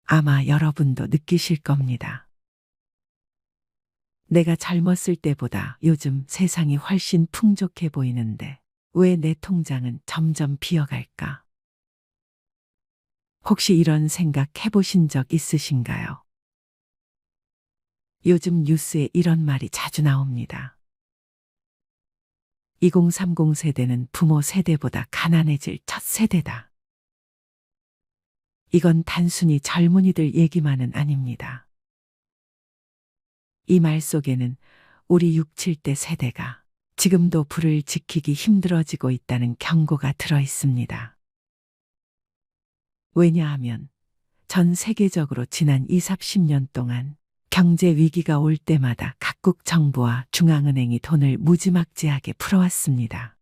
아마 여러분도 느끼실 겁니다. 내가 젊었을 때보다 요즘 세상이 훨씬 풍족해 보이는데 왜 내 통장은 점점 비어갈까? 혹시 이런 생각 해보신 적 있으신가요? 요즘 뉴스에 이런 말이 자주 나옵니다. 2030 세대는 부모 세대보다 가난해질 첫 세대다. 이건 단순히 젊은이들 얘기만은 아닙니다. 이 말 속에는 우리 6, 7대 세대가 지금도 불을 지키기 힘들어지고 있다는 경고가 들어 있습니다. 왜냐하면 전 세계적으로 지난 20, 30년 동안 경제 위기가 올 때마다 각국 정부와 중앙은행이 돈을 무지막지하게 풀어왔습니다.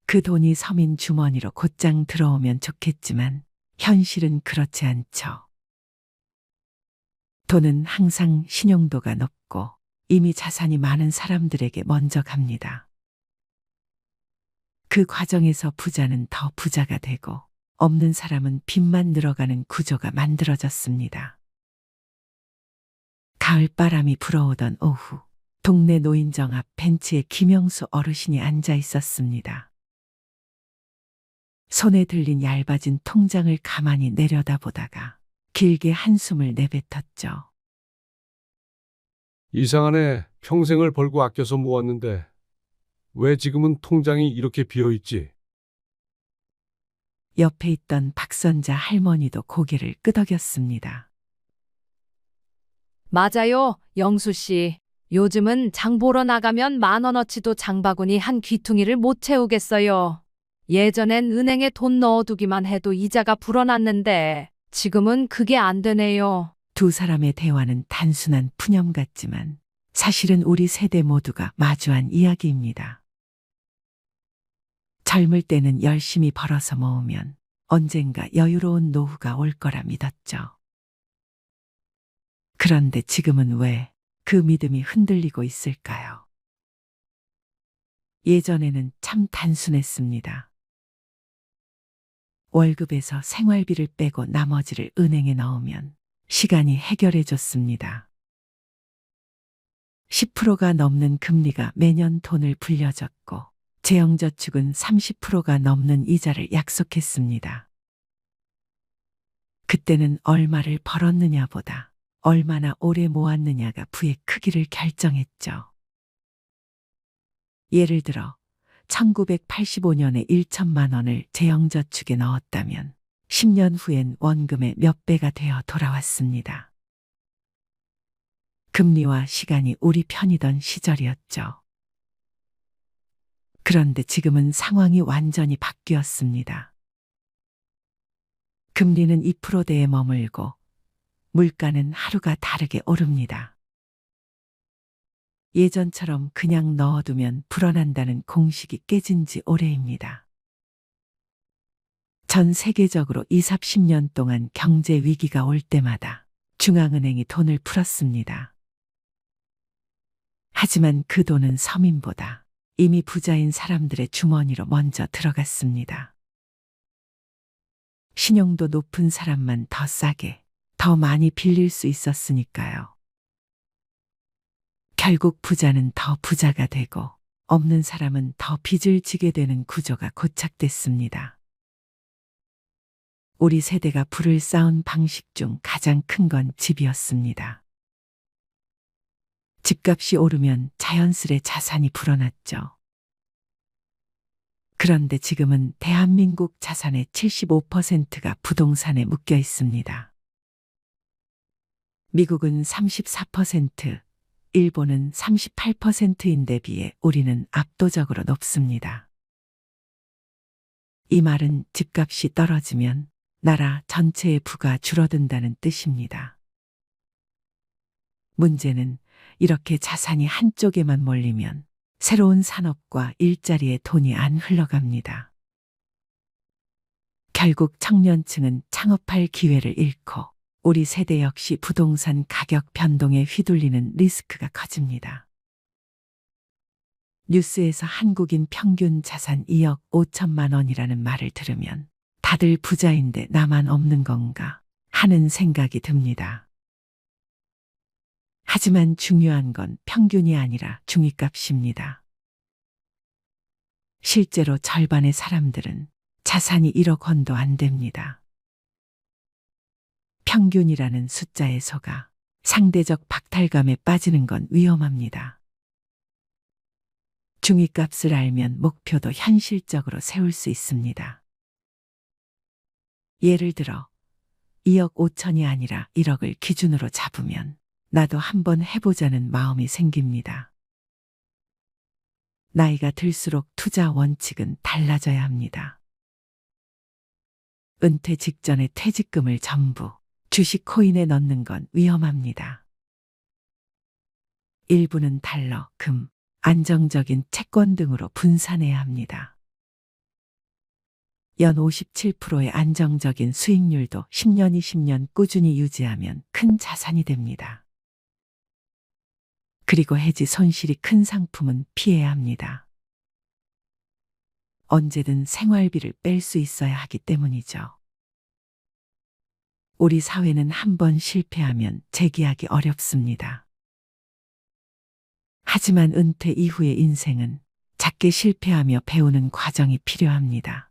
그 돈이 서민 주머니로 곧장 들어오면 좋겠지만 현실은 그렇지 않죠. 돈은 항상 신용도가 높고 이미 자산이 많은 사람들에게 먼저 갑니다. 그 과정에서 부자는 더 부자가 되고 없는 사람은 빚만 늘어가는 구조가 만들어졌습니다. 가을바람이 불어오던 오후, 동네 노인정 앞 벤치에 김영수 어르신이 앉아 있었습니다. 손에 들린 얇아진 통장을 가만히 내려다보다가 길게 한숨을 내뱉었죠. 이상하네. 평생을 벌고 아껴서 모았는데 왜 지금은 통장이 이렇게 비어 있지? 옆에 있던 박선자 할머니도 고개를 끄덕였습니다. 맞아요, 영수 씨. 요즘은 장 보러 나가면 10,000원어치도 장바구니 한 귀퉁이를 못 채우겠어요. 예전엔 은행에 돈 넣어두기만 해도 이자가 불어났는데 지금은 그게 안 되네요. 두 사람의 대화는 단순한 푸념 같지만 사실은 우리 세대 모두가 마주한 이야기입니다. 젊을 때는 열심히 벌어서 모으면 언젠가 여유로운 노후가 올 거라 믿었죠. 그런데 지금은 왜 그 믿음이 흔들리고 있을까요? 예전에는 참 단순했습니다. 월급에서 생활비를 빼고 나머지를 은행에 넣으면 시간이 해결해 줬습니다. 10%가 넘는 금리가 매년 돈을 불려줬고 재형저축은 30%가 넘는 이자를 약속했습니다. 그때는 얼마를 벌었느냐보다 얼마나 오래 모았느냐가 부의 크기를 결정했죠. 예를 들어 1985년에 1천만 원을 재형저축에 넣었다면 10년 후엔 원금의 몇 배가 되어 돌아왔습니다. 금리와 시간이 우리 편이던 시절이었죠. 그런데 지금은 상황이 완전히 바뀌었습니다. 금리는 2%대에 머물고 물가는 하루가 다르게 오릅니다. 예전처럼 그냥 넣어두면 불어난다는 공식이 깨진 지 오래입니다. 전 세계적으로 20, 30년 동안 경제 위기가 올 때마다 중앙은행이 돈을 풀었습니다. 하지만 그 돈은 서민보다 이미 부자인 사람들의 주머니로 먼저 들어갔습니다. 신용도 높은 사람만 더 싸게, 더 많이 빌릴 수 있었으니까요. 결국 부자는 더 부자가 되고 없는 사람은 더 빚을 지게 되는 구조가 고착됐습니다. 우리 세대가 부를 쌓은 방식 중 가장 큰 건 집이었습니다. 집값이 오르면 자연스레 자산이 불어났죠. 그런데 지금은 대한민국 자산의 75%가 부동산에 묶여 있습니다. 미국은 34%, 일본은 38%인데 비해 우리는 압도적으로 높습니다. 이 말은 집값이 떨어지면 나라 전체의 부가 줄어든다는 뜻입니다. 문제는 이렇게 자산이 한쪽에만 몰리면 새로운 산업과 일자리에 돈이 안 흘러갑니다. 결국 청년층은 창업할 기회를 잃고 우리 세대 역시 부동산 가격 변동에 휘둘리는 리스크가 커집니다. 뉴스에서 한국인 평균 자산 2억 5천만 원이라는 말을 들으면 다들 부자인데 나만 없는 건가 하는 생각이 듭니다. 하지만 중요한 건 평균이 아니라 중위값입니다. 실제로 절반의 사람들은 자산이 1억 원도 안 됩니다. 평균이라는 숫자에 속아 상대적 박탈감에 빠지는 건 위험합니다. 중위값을 알면 목표도 현실적으로 세울 수 있습니다. 예를 들어 2억 5천이 아니라 1억을 기준으로 잡으면 나도 한번 해보자는 마음이 생깁니다. 나이가 들수록 투자 원칙은 달라져야 합니다. 은퇴 직전에 퇴직금을 전부 주식 코인에 넣는 건 위험합니다. 일부는 달러, 금, 안정적인 채권 등으로 분산해야 합니다. 연 57%의 안정적인 수익률도 10년, 20년 꾸준히 유지하면 큰 자산이 됩니다. 그리고 해지 손실이 큰 상품은 피해야 합니다. 언제든 생활비를 뺄 수 있어야 하기 때문이죠. 우리 사회는 한 번 실패하면 재기하기 어렵습니다. 하지만 은퇴 이후의 인생은 작게 실패하며 배우는 과정이 필요합니다.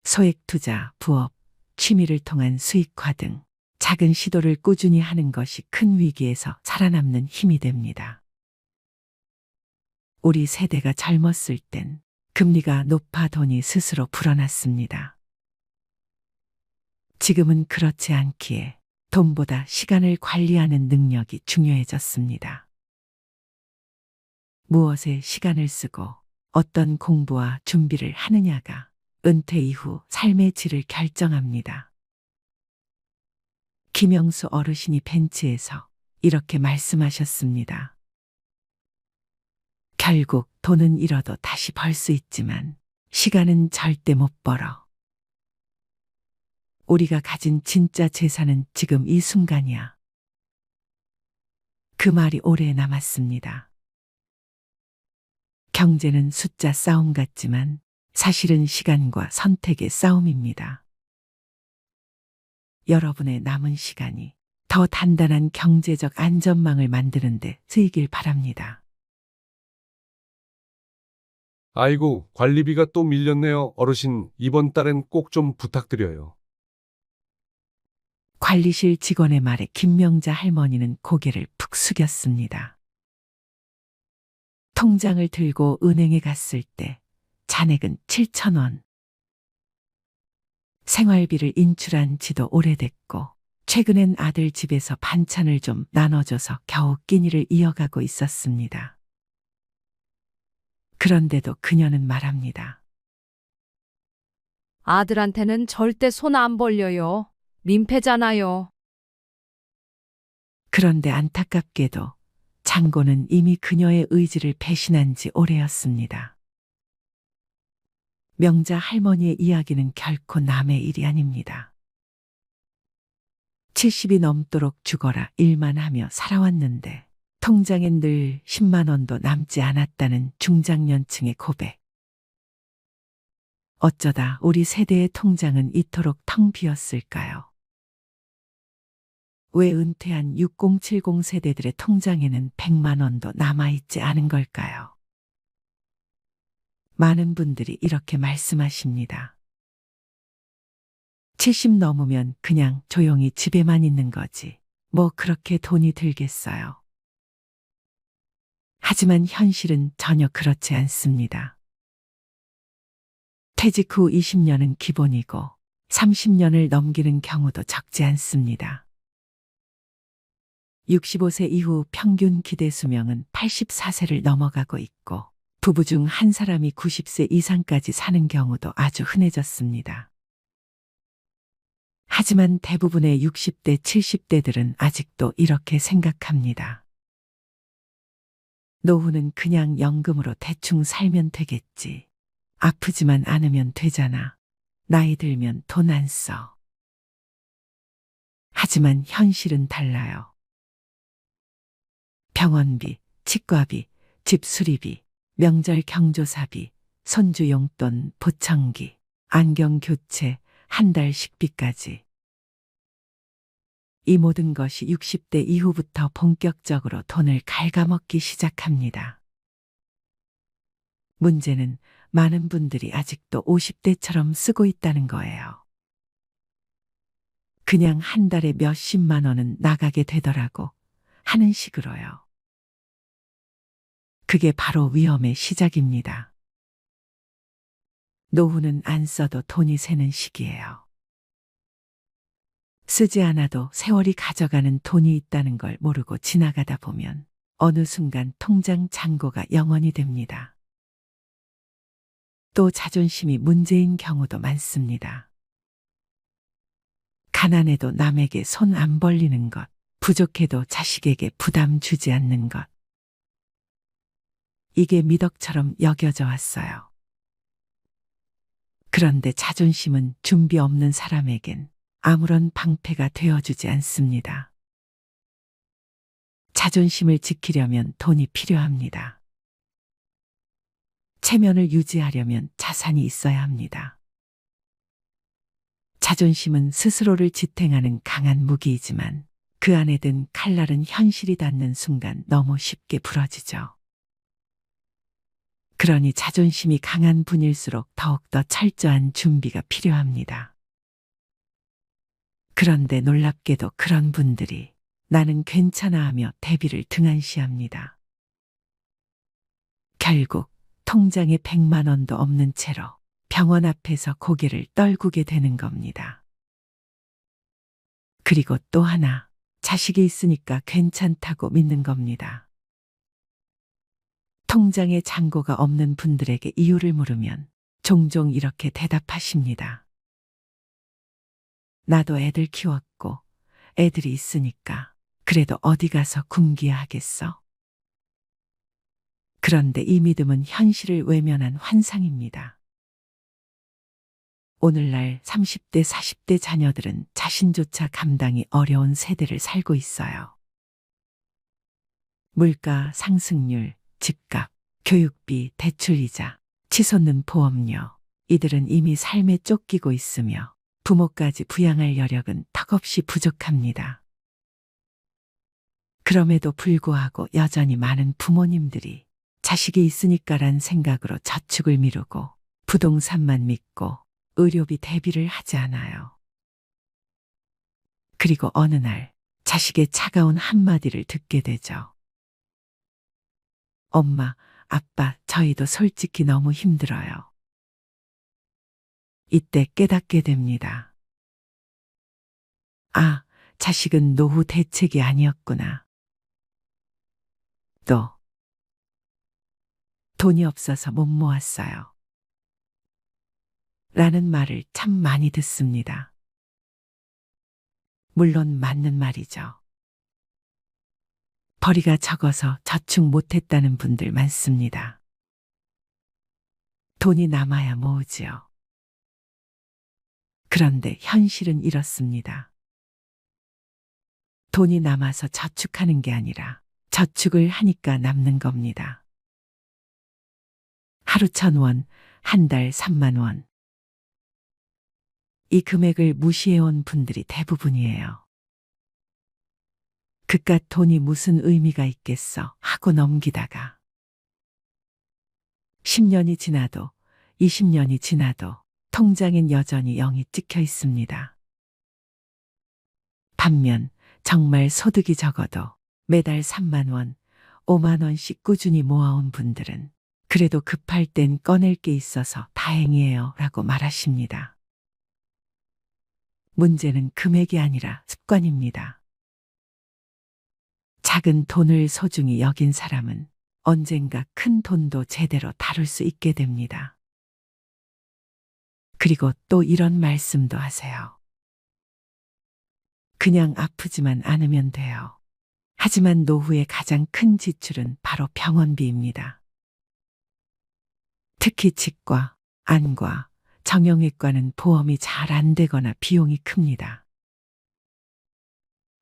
소액 투자, 부업, 취미를 통한 수익화 등 작은 시도를 꾸준히 하는 것이 큰 위기에서 살아남는 힘이 됩니다. 우리 세대가 젊었을 땐 금리가 높아 돈이 스스로 불어났습니다. 지금은 그렇지 않기에 돈보다 시간을 관리하는 능력이 중요해졌습니다. 무엇에 시간을 쓰고 어떤 공부와 준비를 하느냐가 은퇴 이후 삶의 질을 결정합니다. 김영수 어르신이 벤치에서 이렇게 말씀하셨습니다. 결국 돈은 잃어도 다시 벌 수 있지만 시간은 절대 못 벌어. 우리가 가진 진짜 재산은 지금 이 순간이야. 그 말이 오래 남았습니다. 경제는 숫자 싸움 같지만 사실은 시간과 선택의 싸움입니다. 여러분의 남은 시간이 더 단단한 경제적 안전망을 만드는 데 쓰이길 바랍니다. 아이고, 관리비가 또 밀렸네요. 어르신, 이번 달엔 꼭 좀 부탁드려요. 관리실 직원의 말에 김명자 할머니는 고개를 푹 숙였습니다. 통장을 들고 은행에 갔을 때 잔액은 7,000원. 생활비를 인출한 지도 오래됐고 최근엔 아들 집에서 반찬을 좀 나눠줘서 겨우 끼니를 이어가고 있었습니다. 그런데도 그녀는 말합니다. 아들한테는 절대 손 안 벌려요. 민폐잖아요. 그런데 안타깝게도 장고는 이미 그녀의 의지를 배신한 지 오래였습니다. 명자 할머니의 이야기는 결코 남의 일이 아닙니다. 70이 넘도록 죽어라 일만 하며 살아왔는데 통장엔 늘 10만 원도 남지 않았다는 중장년층의 고백. 어쩌다 우리 세대의 통장은 이토록 텅 비었을까요? 왜 은퇴한 6070 세대들의 통장에는 100만 원도 남아있지 않은 걸까요? 많은 분들이 이렇게 말씀하십니다. 70 넘으면 그냥 조용히 집에만 있는 거지. 뭐 그렇게 돈이 들겠어요. 하지만 현실은 전혀 그렇지 않습니다. 퇴직 후 20년은 기본이고 30년을 넘기는 경우도 적지 않습니다. 65세 이후 평균 기대 수명은 84세를 넘어가고 있고 부부 중 한 사람이 90세 이상까지 사는 경우도 아주 흔해졌습니다. 하지만 대부분의 60대, 70대들은 아직도 이렇게 생각합니다. 노후는 그냥 연금으로 대충 살면 되겠지. 아프지만 않으면 되잖아. 나이 들면 돈 안 써. 하지만 현실은 달라요. 병원비, 치과비, 집 수리비, 명절 경조사비, 손주 용돈, 보청기, 안경 교체, 한 달 식비까지 이 모든 것이 60대 이후부터 본격적으로 돈을 갉아먹기 시작합니다. 문제는 많은 분들이 아직도 50대처럼 쓰고 있다는 거예요. 그냥 한 달에 몇십만 원은 나가게 되더라고 하는 식으로요. 그게 바로 위험의 시작입니다. 노후는 안 써도 돈이 새는 시기예요. 쓰지 않아도 세월이 가져가는 돈이 있다는 걸 모르고 지나가다 보면 어느 순간 통장 잔고가 0원이 됩니다. 또 자존심이 문제인 경우도 많습니다. 가난해도 남에게 손 안 벌리는 것, 부족해도 자식에게 부담 주지 않는 것. 이게 미덕처럼 여겨져 왔어요. 그런데 자존심은 준비 없는 사람에겐 아무런 방패가 되어주지 않습니다. 자존심을 지키려면 돈이 필요합니다. 체면을 유지하려면 자산이 있어야 합니다. 자존심은 스스로를 지탱하는 강한 무기이지만 그 안에 든 칼날은 현실이 닿는 순간 너무 쉽게 부러지죠. 그러니 자존심이 강한 분일수록 더욱더 철저한 준비가 필요합니다. 그런데 놀랍게도 그런 분들이 나는 괜찮아 하며 대비를 등한시합니다. 결국 통장에 100만 원도 없는 채로 병원 앞에서 고개를 떨구게 되는 겁니다. 그리고 또 하나, 자식이 있으니까 괜찮다고 믿는 겁니다. 통장에 잔고가 없는 분들에게 이유를 물으면 종종 이렇게 대답하십니다. 나도 애들 키웠고 애들이 있으니까 그래도 어디 가서 굶기야 하겠어. 그런데 이 믿음은 현실을 외면한 환상입니다. 오늘날 30대, 40대 자녀들은 자신조차 감당이 어려운 세대를 살고 있어요. 물가 상승률, 집값, 교육비, 대출이자, 치솟는 보험료, 이들은 이미 삶에 쫓기고 있으며 부모까지 부양할 여력은 턱없이 부족합니다. 그럼에도 불구하고 여전히 많은 부모님들이 자식이 있으니까란 생각으로 저축을 미루고 부동산만 믿고 의료비 대비를 하지 않아요. 그리고 어느 날 자식의 차가운 한마디를 듣게 되죠. 엄마, 아빠, 저희도 솔직히 너무 힘들어요. 이때 깨닫게 됩니다. 아, 자식은 노후 대책이 아니었구나. 또, 돈이 없어서 못 모았어요. 라는 말을 참 많이 듣습니다. 물론 맞는 말이죠. 벌이가 적어서 저축 못했다는 분들 많습니다. 돈이 남아야 모으지요. 그런데 현실은 이렇습니다. 돈이 남아서 저축하는 게 아니라 저축을 하니까 남는 겁니다. 하루 1,000원, 한 달 3만 원. 이 금액을 무시해온 분들이 대부분이에요. 그깟 돈이 무슨 의미가 있겠어 하고 넘기다가 10년이 지나도 20년이 지나도 통장엔 여전히 0이 찍혀 있습니다. 반면 정말 소득이 적어도 매달 3만 원, 5만 원씩 꾸준히 모아온 분들은 그래도 급할 땐 꺼낼 게 있어서 다행이에요 라고 말하십니다. 문제는 금액이 아니라 습관입니다. 작은 돈을 소중히 여긴 사람은 언젠가 큰 돈도 제대로 다룰 수 있게 됩니다. 그리고 또 이런 말씀도 하세요. 그냥 아프지만 않으면 돼요. 하지만 노후의 가장 큰 지출은 바로 병원비입니다. 특히 치과, 안과, 정형외과는 보험이 잘 안 되거나 비용이 큽니다.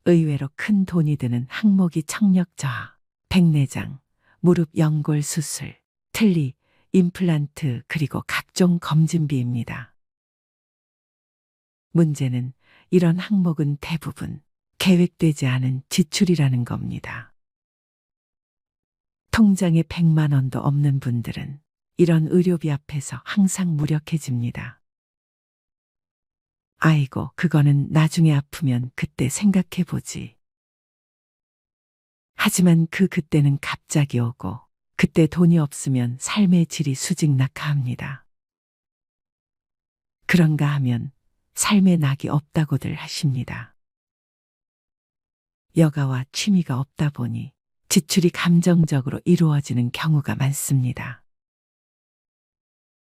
의외로 큰 돈이 드는 항목이 청력 저하, 백내장, 무릎 연골 수술, 틀니, 임플란트 그리고 각종 검진비입니다. 문제는 이런 항목은 대부분 계획되지 않은 지출이라는 겁니다. 통장에 100만 원도 없는 분들은 이런 의료비 앞에서 항상 무력해집니다. 아이고, 그거는 나중에 아프면 그때 생각해 보지. 하지만 그때는 갑자기 오고, 그때 돈이 없으면 삶의 질이 수직낙하합니다. 그런가 하면 삶의 낙이 없다고들 하십니다. 여가와 취미가 없다 보니 지출이 감정적으로 이루어지는 경우가 많습니다.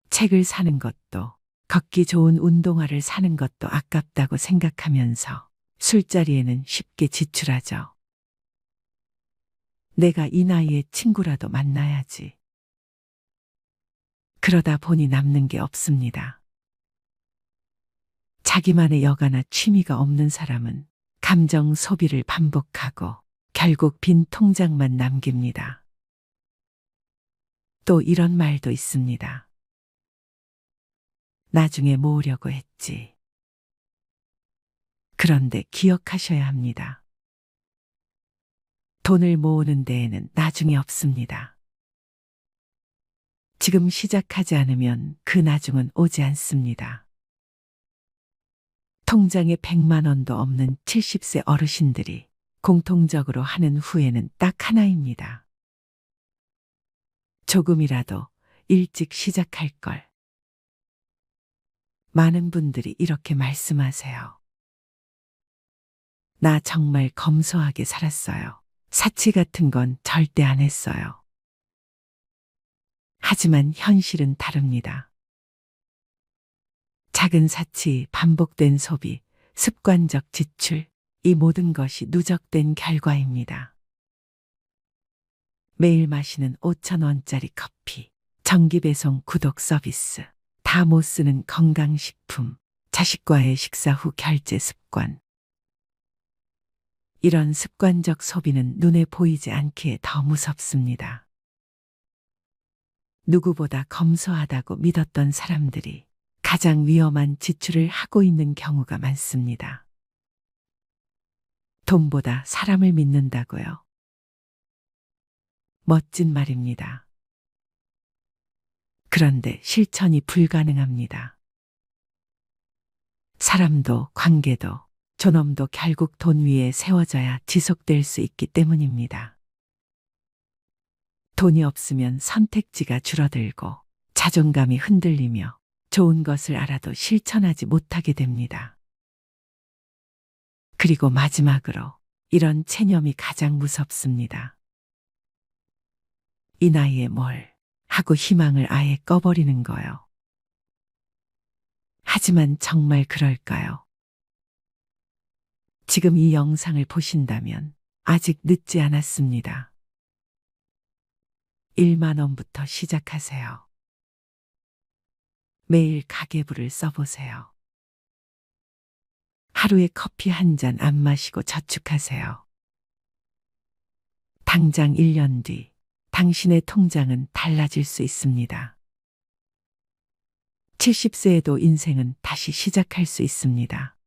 책을 사는 것도, 걷기 좋은 운동화를 사는 것도 아깝다고 생각하면서 술자리에는 쉽게 지출하죠. 내가 이 나이에 친구라도 만나야지. 그러다 보니 남는 게 없습니다. 자기만의 여가나 취미가 없는 사람은 감정 소비를 반복하고 결국 빈 통장만 남깁니다. 또 이런 말도 있습니다. 나중에 모으려고 했지. 그런데 기억하셔야 합니다. 돈을 모으는 데에는 나중이 없습니다. 지금 시작하지 않으면 그 나중은 오지 않습니다. 통장에 100만 원도 없는 70세 어르신들이 공통적으로 하는 후회는 딱 하나입니다. 조금이라도 일찍 시작할 걸. 많은 분들이 이렇게 말씀하세요. 나 정말 검소하게 살았어요. 사치 같은 건 절대 안 했어요. 하지만 현실은 다릅니다. 작은 사치, 반복된 소비, 습관적 지출, 이 모든 것이 누적된 결과입니다. 매일 마시는 5,000원짜리 커피, 정기배송 구독 서비스, 다 못 쓰는 건강식품, 자식과의 식사 후 결제 습관. 이런 습관적 소비는 눈에 보이지 않기에 더 무섭습니다. 누구보다 검소하다고 믿었던 사람들이 가장 위험한 지출을 하고 있는 경우가 많습니다. 돈보다 사람을 믿는다고요. 멋진 말입니다. 그런데 실천이 불가능합니다. 사람도 관계도 존엄도 결국 돈 위에 세워져야 지속될 수 있기 때문입니다. 돈이 없으면 선택지가 줄어들고 자존감이 흔들리며 좋은 것을 알아도 실천하지 못하게 됩니다. 그리고 마지막으로 이런 체념이 가장 무섭습니다. 이 나이에 뭘 하고 희망을 아예 꺼버리는 거요. 하지만 정말 그럴까요? 지금 이 영상을 보신다면 아직 늦지 않았습니다. 1만 원부터 시작하세요. 매일 가계부를 써보세요. 하루에 커피 한 잔 안 마시고 저축하세요. 당장 1년 뒤 당신의 통장은 달라질 수 있습니다. 70세에도 인생은 다시 시작할 수 있습니다.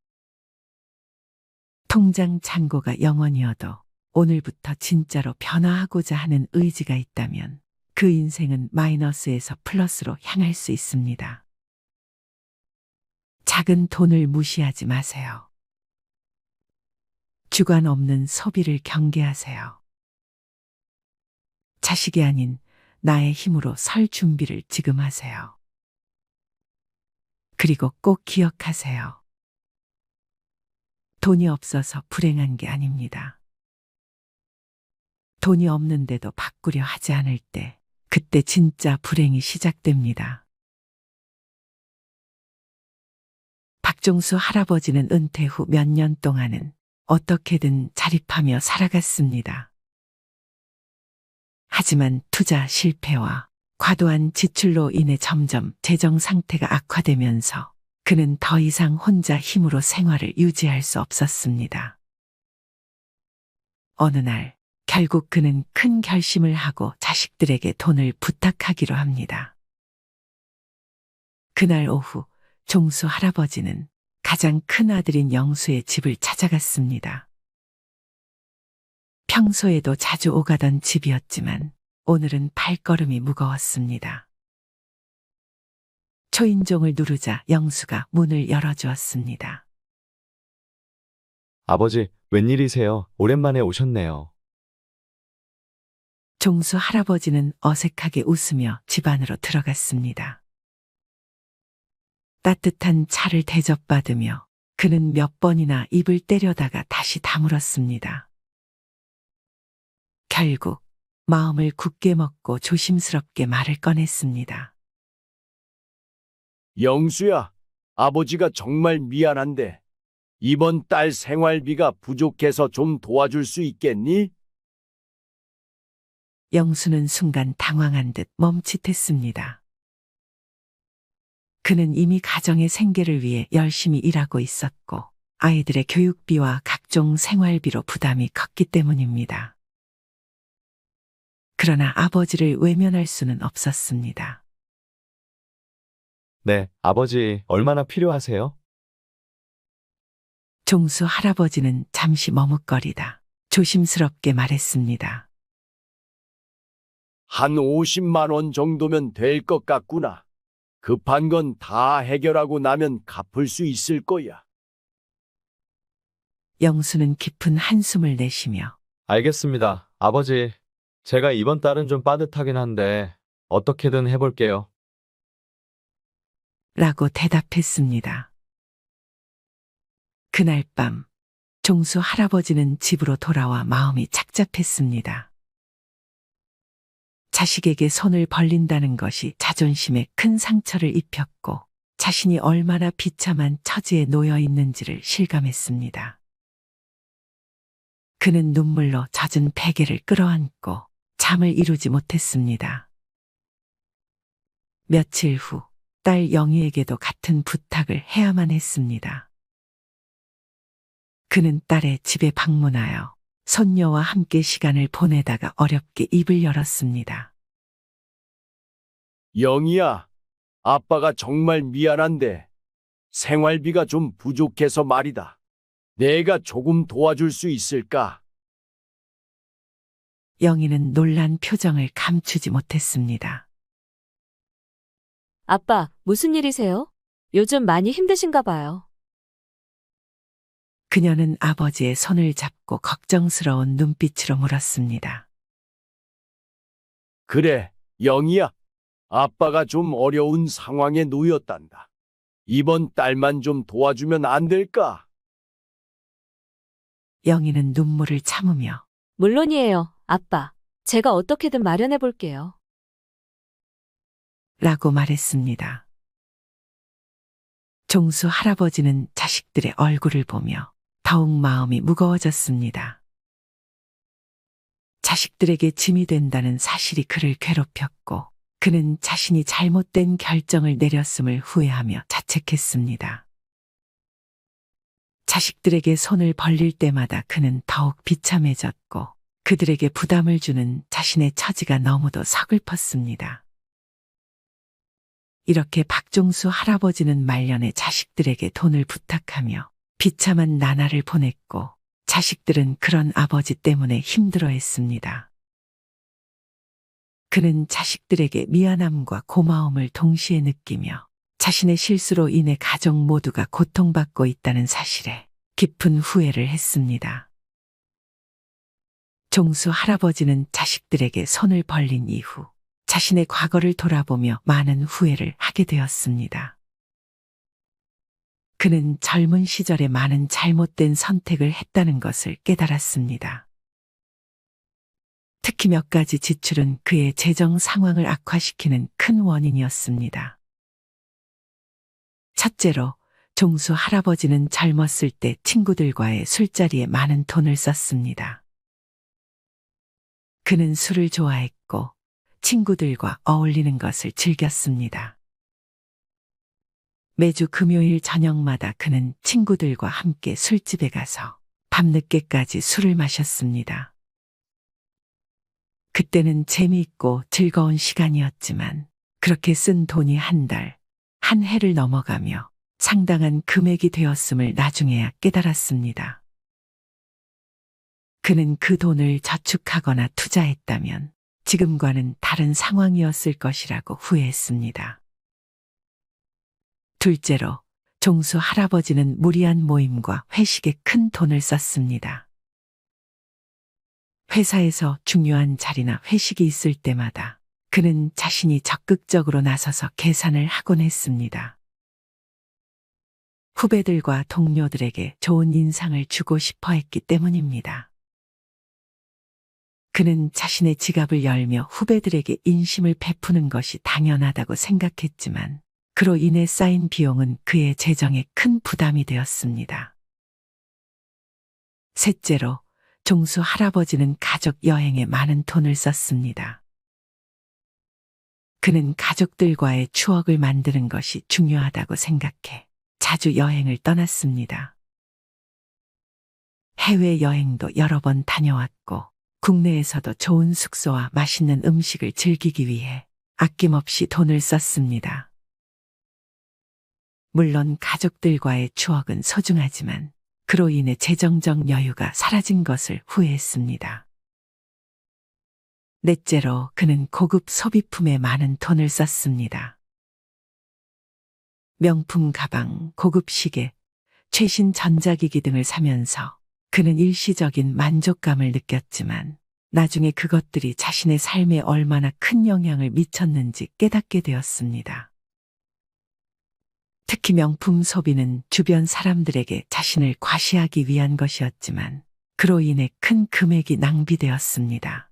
통장 잔고가 0원이어도 오늘부터 진짜로 변화하고자 하는 의지가 있다면 그 인생은 마이너스에서 플러스로 향할 수 있습니다. 작은 돈을 무시하지 마세요. 주관 없는 소비를 경계하세요. 자식이 아닌 나의 힘으로 설 준비를 지금 하세요. 그리고 꼭 기억하세요. 돈이 없어서 불행한 게 아닙니다. 돈이 없는데도 바꾸려 하지 않을 때, 그때 진짜 불행이 시작됩니다. 박종수 할아버지는 은퇴 후 몇 년 동안은 어떻게든 자립하며 살아갔습니다. 하지만 투자 실패와 과도한 지출로 인해 점점 재정 상태가 악화되면서 그는 더 이상 혼자 힘으로 생활을 유지할 수 없었습니다. 어느 날 결국 그는 큰 결심을 하고 자식들에게 돈을 부탁하기로 합니다. 그날 오후 종수 할아버지는 가장 큰 아들인 영수의 집을 찾아갔습니다. 평소에도 자주 오가던 집이었지만 오늘은 발걸음이 무거웠습니다. 초인종을 누르자 영수가 문을 열어주었습니다. 아버지, 웬일이세요? 오랜만에 오셨네요. 종수 할아버지는 어색하게 웃으며 집 안으로 들어갔습니다. 따뜻한 차를 대접받으며 그는 몇 번이나 입을 때려다가 다시 다물었습니다. 결국 마음을 굳게 먹고 조심스럽게 말을 꺼냈습니다. 영수야, 아버지가 정말 미안한데 이번 달 생활비가 부족해서 좀 도와줄 수 있겠니? 영수는 순간 당황한 듯 멈칫했습니다. 그는 이미 가정의 생계를 위해 열심히 일하고 있었고 아이들의 교육비와 각종 생활비로 부담이 컸기 때문입니다. 그러나 아버지를 외면할 수는 없었습니다. 네, 아버지, 얼마나 필요하세요? 종수 할아버지는 잠시 머뭇거리다 조심스럽게 말했습니다. 한 50만 원 정도면 될 것 같구나. 급한 건 다 해결하고 나면 갚을 수 있을 거야. 영수는 깊은 한숨을 내쉬며 알겠습니다. 아버지, 제가 이번 달은 좀 빠듯하긴 한데 어떻게든 해볼게요. 라고 대답했습니다. 그날 밤 종수 할아버지는 집으로 돌아와 마음이 착잡했습니다. 자식에게 손을 벌린다는 것이 자존심에 큰 상처를 입혔고 자신이 얼마나 비참한 처지에 놓여 있는지를 실감했습니다. 그는 눈물로 젖은 베개를 끌어안고 잠을 이루지 못했습니다. 며칠 후 딸 영희에게도 같은 부탁을 해야만 했습니다. 그는 딸의 집에 방문하여 손녀와 함께 시간을 보내다가 어렵게 입을 열었습니다. 영희야, 아빠가 정말 미안한데 생활비가 좀 부족해서 말이다. 내가 조금 도와줄 수 있을까? 영희는 놀란 표정을 감추지 못했습니다. 아빠, 무슨 일이세요? 요즘 많이 힘드신가 봐요. 그녀는 아버지의 손을 잡고 걱정스러운 눈빛으로 물었습니다. 그래, 영희야. 아빠가 좀 어려운 상황에 놓였단다. 이번 달만 좀 도와주면 안 될까? 영희는 눈물을 참으며 물론이에요, 아빠. 제가 어떻게든 마련해 볼게요. 라고 말했습니다. 종수 할아버지는 자식들의 얼굴을 보며 더욱 마음이 무거워졌습니다. 자식들에게 짐이 된다는 사실이 그를 괴롭혔고 그는 자신이 잘못된 결정을 내렸음을 후회하며 자책했습니다. 자식들에게 손을 벌릴 때마다 그는 더욱 비참해졌고 그들에게 부담을 주는 자신의 처지가 너무도 서글펐습니다. 이렇게 박종수 할아버지는 말년에 자식들에게 돈을 부탁하며 비참한 나날을 보냈고 자식들은 그런 아버지 때문에 힘들어했습니다. 그는 자식들에게 미안함과 고마움을 동시에 느끼며 자신의 실수로 인해 가족 모두가 고통받고 있다는 사실에 깊은 후회를 했습니다. 종수 할아버지는 자식들에게 손을 벌린 이후 자신의 과거를 돌아보며 많은 후회를 하게 되었습니다. 그는 젊은 시절에 많은 잘못된 선택을 했다는 것을 깨달았습니다. 특히 몇 가지 지출은 그의 재정 상황을 악화시키는 큰 원인이었습니다. 첫째로, 종수 할아버지는 젊었을 때 친구들과의 술자리에 많은 돈을 썼습니다. 그는 술을 좋아했고 친구들과 어울리는 것을 즐겼습니다. 매주 금요일 저녁마다 그는 친구들과 함께 술집에 가서 밤늦게까지 술을 마셨습니다. 그때는 재미있고 즐거운 시간이었지만 그렇게 쓴 돈이 한 달, 한 해를 넘어가며 상당한 금액이 되었음을 나중에야 깨달았습니다. 그는 그 돈을 저축하거나 투자했다면 지금과는 다른 상황이었을 것이라고 후회했습니다. 둘째로, 종수 할아버지는 무리한 모임과 회식에 큰 돈을 썼습니다. 회사에서 중요한 자리나 회식이 있을 때마다 그는 자신이 적극적으로 나서서 계산을 하곤 했습니다. 후배들과 동료들에게 좋은 인상을 주고 싶어 했기 때문입니다. 그는 자신의 지갑을 열며 후배들에게 인심을 베푸는 것이 당연하다고 생각했지만 그로 인해 쌓인 비용은 그의 재정에 큰 부담이 되었습니다. 셋째로, 종수 할아버지는 가족 여행에 많은 돈을 썼습니다. 그는 가족들과의 추억을 만드는 것이 중요하다고 생각해 자주 여행을 떠났습니다. 해외여행도 여러 번 다녀왔고 국내에서도 좋은 숙소와 맛있는 음식을 즐기기 위해 아낌없이 돈을 썼습니다. 물론 가족들과의 추억은 소중하지만 그로 인해 재정적 여유가 사라진 것을 후회했습니다. 넷째로, 그는 고급 소비품에 많은 돈을 썼습니다. 명품 가방, 고급 시계, 최신 전자기기 등을 사면서 그는 일시적인 만족감을 느꼈지만 나중에 그것들이 자신의 삶에 얼마나 큰 영향을 미쳤는지 깨닫게 되었습니다. 특히 명품 소비는 주변 사람들에게 자신을 과시하기 위한 것이었지만 그로 인해 큰 금액이 낭비되었습니다.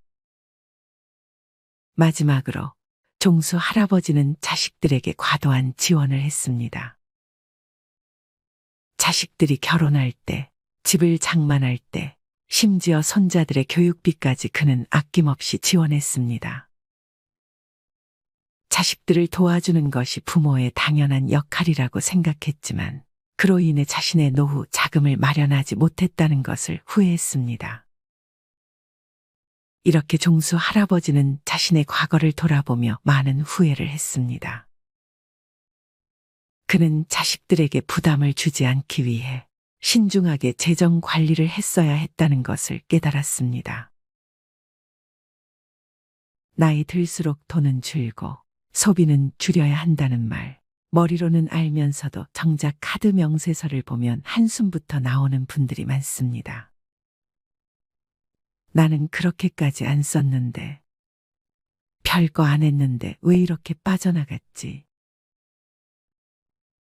마지막으로, 종수 할아버지는 자식들에게 과도한 지원을 했습니다. 자식들이 결혼할 때, 집을 장만할 때, 심지어 손자들의 교육비까지 그는 아낌없이 지원했습니다. 자식들을 도와주는 것이 부모의 당연한 역할이라고 생각했지만 그로 인해 자신의 노후 자금을 마련하지 못했다는 것을 후회했습니다. 이렇게 종수 할아버지는 자신의 과거를 돌아보며 많은 후회를 했습니다. 그는 자식들에게 부담을 주지 않기 위해 신중하게 재정 관리를 했어야 했다는 것을 깨달았습니다. 나이 들수록 돈은 줄고 소비는 줄여야 한다는 말, 머리로는 알면서도 정작 카드 명세서를 보면 한숨부터 나오는 분들이 많습니다. 나는 그렇게까지 안 썼는데, 별거 안 했는데 왜 이렇게 빠져나갔지?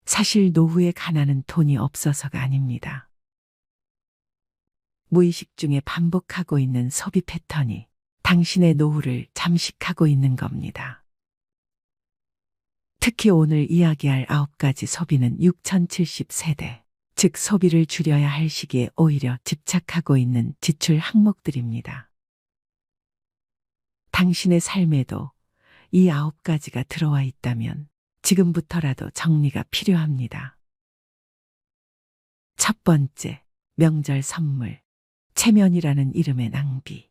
사실 노후의 가난은 돈이 없어서가 아닙니다. 무의식 중에 반복하고 있는 소비 패턴이 당신의 노후를 잠식하고 있는 겁니다. 특히 오늘 이야기할 9가지 소비는 6070세대, 즉 소비를 줄여야 할 시기에 오히려 집착하고 있는 지출 항목들입니다. 당신의 삶에도 이 9가지가 들어와 있다면 지금부터라도 정리가 필요합니다. 첫 번째, 명절 선물, 체면이라는 이름의 낭비.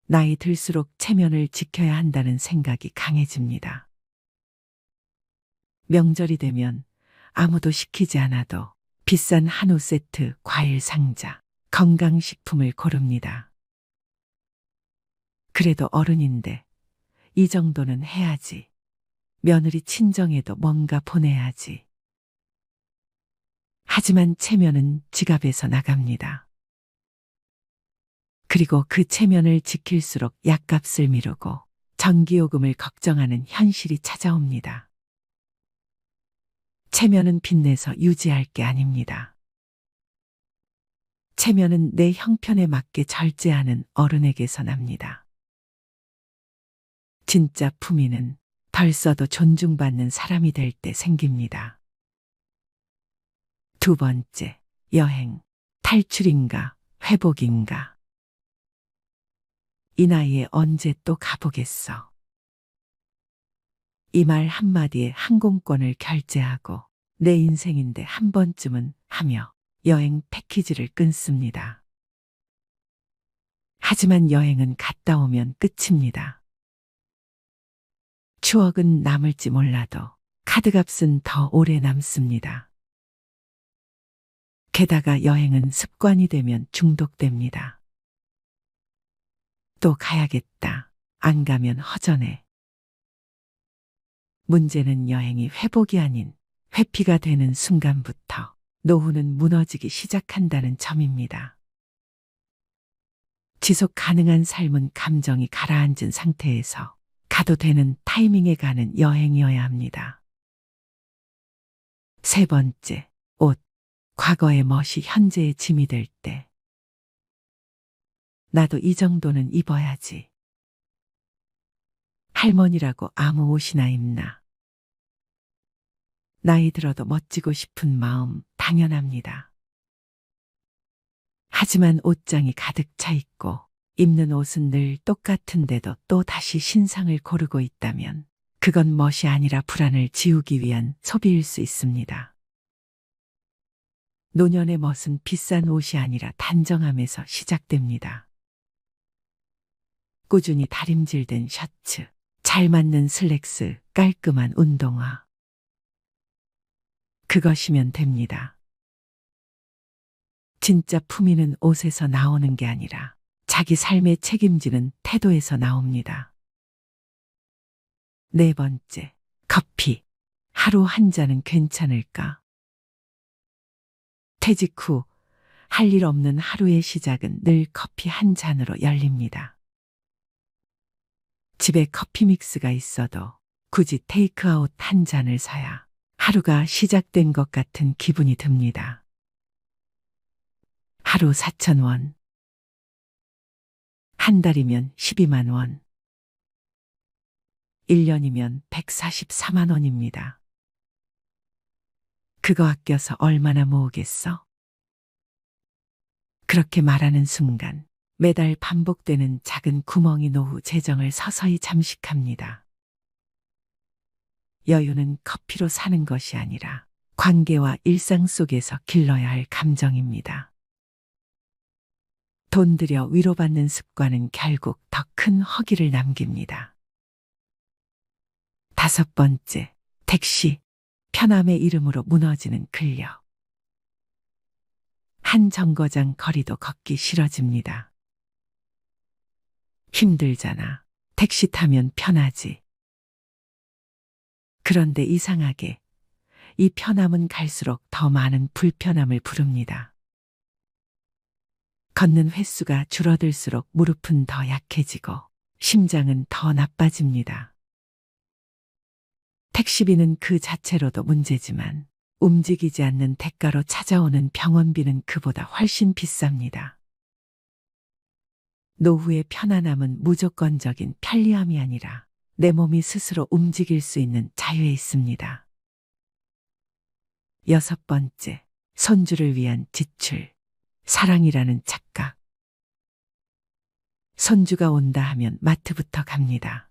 나이 들수록 체면을 지켜야 한다는 생각이 강해집니다. 명절이 되면 아무도 시키지 않아도 비싼 한우 세트, 과일 상자, 건강식품을 고릅니다. 그래도 어른인데 이 정도는 해야지. 며느리 친정에도 뭔가 보내야지. 하지만 체면은 지갑에서 나갑니다. 그리고 그 체면을 지킬수록 약값을 미루고 전기요금을 걱정하는 현실이 찾아옵니다. 체면은 빚내서 유지할 게 아닙니다. 체면은 내 형편에 맞게 절제하는 어른에게서 납니다. 진짜 품위는 덜 써도 존중받는 사람이 될 때 생깁니다. 두 번째, 여행, 탈출인가, 회복인가. 이 나이에 언제 또 가보겠어. 이 말 한마디에 항공권을 결제하고 내 인생인데 한 번쯤은 하며 여행 패키지를 끊습니다. 하지만 여행은 갔다 오면 끝입니다. 추억은 남을지 몰라도 카드값은 더 오래 남습니다. 게다가 여행은 습관이 되면 중독됩니다. 또 가야겠다. 안 가면 허전해. 문제는 여행이 회복이 아닌 회피가 되는 순간부터 노후는 무너지기 시작한다는 점입니다. 지속 가능한 삶은 감정이 가라앉은 상태에서 가도 되는 타이밍에 가는 여행이어야 합니다. 세 번째, 옷. 과거의 멋이 현재의 짐이 될 때. 나도 이 정도는 입어야지. 할머니라고 아무 옷이나 입나. 나이 들어도 멋지고 싶은 마음 당연합니다. 하지만 옷장이 가득 차 있고 입는 옷은 늘 똑같은데도 또 다시 신상을 고르고 있다면 그건 멋이 아니라 불안을 지우기 위한 소비일 수 있습니다. 노년의 멋은 비싼 옷이 아니라 단정함에서 시작됩니다. 꾸준히 다림질된 셔츠, 잘 맞는 슬랙스, 깔끔한 운동화. 그것이면 됩니다. 진짜 품위는 옷에서 나오는 게 아니라 자기 삶에 책임지는 태도에서 나옵니다. 네 번째, 커피. 하루 한 잔은 괜찮을까? 퇴직 후 할 일 없는 하루의 시작은 늘 커피 한 잔으로 열립니다. 집에 커피 믹스가 있어도 굳이 테이크아웃 한 잔을 사야 하루가 시작된 것 같은 기분이 듭니다. 하루 4,000원. 한 달이면 12만 원. 1년이면 144만 원입니다. 그거 아껴서 얼마나 모으겠어? 그렇게 말하는 순간 매달 반복되는 작은 구멍이 노후 재정을 서서히 잠식합니다. 여유는 커피로 사는 것이 아니라 관계와 일상 속에서 길러야 할 감정입니다. 돈 들여 위로받는 습관은 결국 더 큰 허기를 남깁니다. 다섯 번째, 택시. 편함의 이름으로 무너지는 근력. 한 정거장 거리도 걷기 싫어집니다. 힘들잖아. 택시 타면 편하지. 그런데 이상하게 이 편함은 갈수록 더 많은 불편함을 부릅니다. 걷는 횟수가 줄어들수록 무릎은 더 약해지고 심장은 더 나빠집니다. 택시비는 그 자체로도 문제지만 움직이지 않는 대가로 찾아오는 병원비는 그보다 훨씬 비쌉니다. 노후의 편안함은 무조건적인 편리함이 아니라 내 몸이 스스로 움직일 수 있는 자유에 있습니다. 여섯 번째, 손주를 위한 지출. 사랑이라는 착각. 손주가 온다 하면 마트부터 갑니다.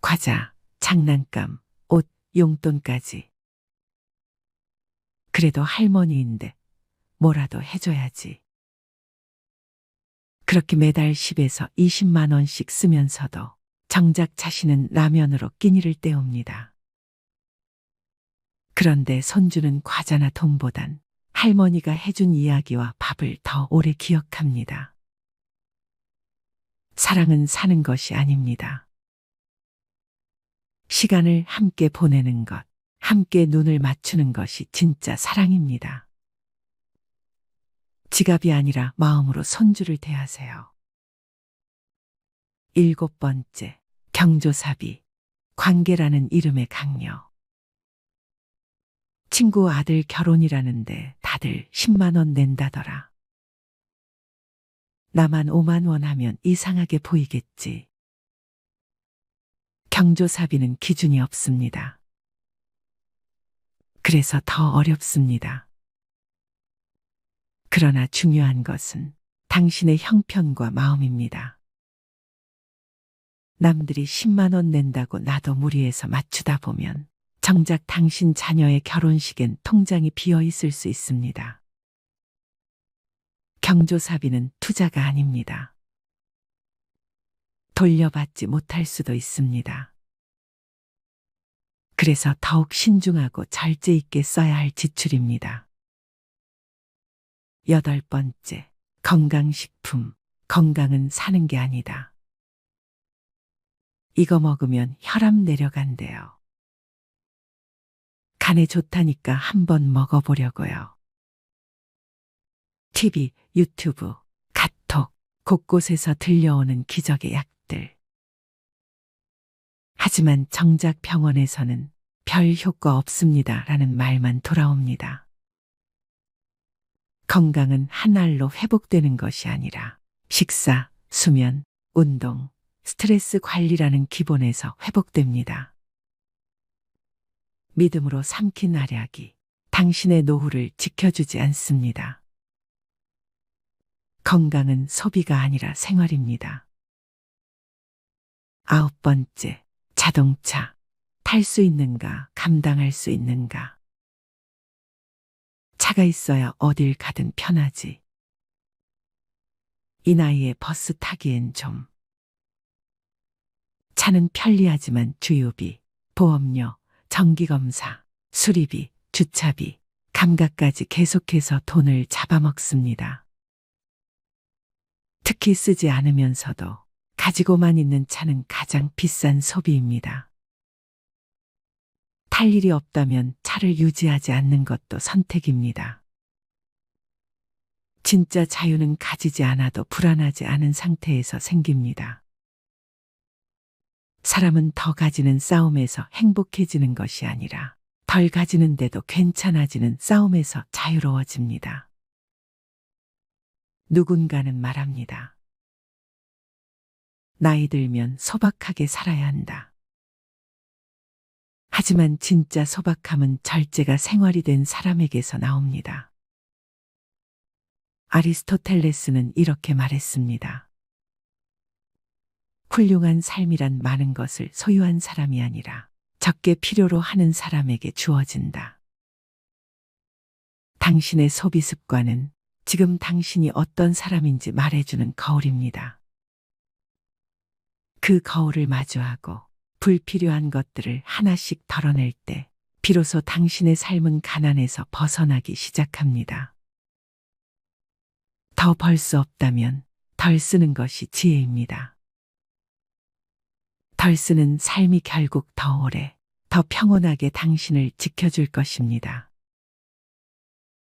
과자, 장난감, 옷, 용돈까지. 그래도 할머니인데 뭐라도 해줘야지. 그렇게 매달 10에서 20만 원씩 쓰면서도 정작 자신은 라면으로 끼니를 때웁니다. 그런데 손주는 과자나 돈보단 할머니가 해준 이야기와 밥을 더 오래 기억합니다. 사랑은 사는 것이 아닙니다. 시간을 함께 보내는 것, 함께 눈을 맞추는 것이 진짜 사랑입니다. 지갑이 아니라 마음으로 손주를 대하세요. 일곱 번째, 경조사비. 관계라는 이름의 강요. 친구 아들 결혼이라는데 다들 10만 원 낸다더라. 나만 5만 원 하면 이상하게 보이겠지. 경조사비는 기준이 없습니다. 그래서 더 어렵습니다. 그러나 중요한 것은 당신의 형편과 마음입니다. 남들이 10만 원 낸다고 나도 무리해서 맞추다 보면 정작 당신 자녀의 결혼식엔 통장이 비어 있을 수 있습니다. 경조사비는 투자가 아닙니다. 돌려받지 못할 수도 있습니다. 그래서 더욱 신중하고 절제 있게 써야 할 지출입니다. 8번째, 건강식품. 건강은 사는 게 아니다. 이거 먹으면 혈압 내려간대요. 간에 좋다니까 한번 먹어보려고요. TV, 유튜브, 카톡, 곳곳에서 들려오는 기적의 약들. 하지만 정작 병원에서는 별 효과 없습니다 라는 말만 돌아옵니다. 건강은 한 알로 회복되는 것이 아니라 식사, 수면, 운동, 스트레스 관리라는 기본에서 회복됩니다. 믿음으로 삼킨 알약이 당신의 노후를 지켜주지 않습니다. 건강은 소비가 아니라 생활입니다. 9번째, 자동차. 탈 수 있는가, 감당할 수 있는가. 차가 있어야 어딜 가든 편하지. 이 나이에 버스 타기엔 좀. 차는 편리하지만 주유비, 보험료, 정기검사, 수리비, 주차비, 감가까지 계속해서 돈을 잡아먹습니다. 특히 쓰지 않으면서도 가지고만 있는 차는 가장 비싼 소비입니다. 탈 일이 없다면 차를 유지하지 않는 것도 선택입니다. 진짜 자유는 가지지 않아도 불안하지 않은 상태에서 생깁니다. 사람은 더 가지는 싸움에서 행복해지는 것이 아니라 덜 가지는데도 괜찮아지는 싸움에서 자유로워집니다. 누군가는 말합니다. 나이 들면 소박하게 살아야 한다. 하지만 진짜 소박함은 절제가 생활이 된 사람에게서 나옵니다. 아리스토텔레스는 이렇게 말했습니다. 훌륭한 삶이란 많은 것을 소유한 사람이 아니라 적게 필요로 하는 사람에게 주어진다. 당신의 소비 습관은 지금 당신이 어떤 사람인지 말해주는 거울입니다. 그 거울을 마주하고 불필요한 것들을 하나씩 덜어낼 때 비로소 당신의 삶은 가난에서 벗어나기 시작합니다. 더 벌 수 없다면 덜 쓰는 것이 지혜입니다. 덜 쓰는 삶이 결국 더 오래, 더 평온하게 당신을 지켜줄 것입니다.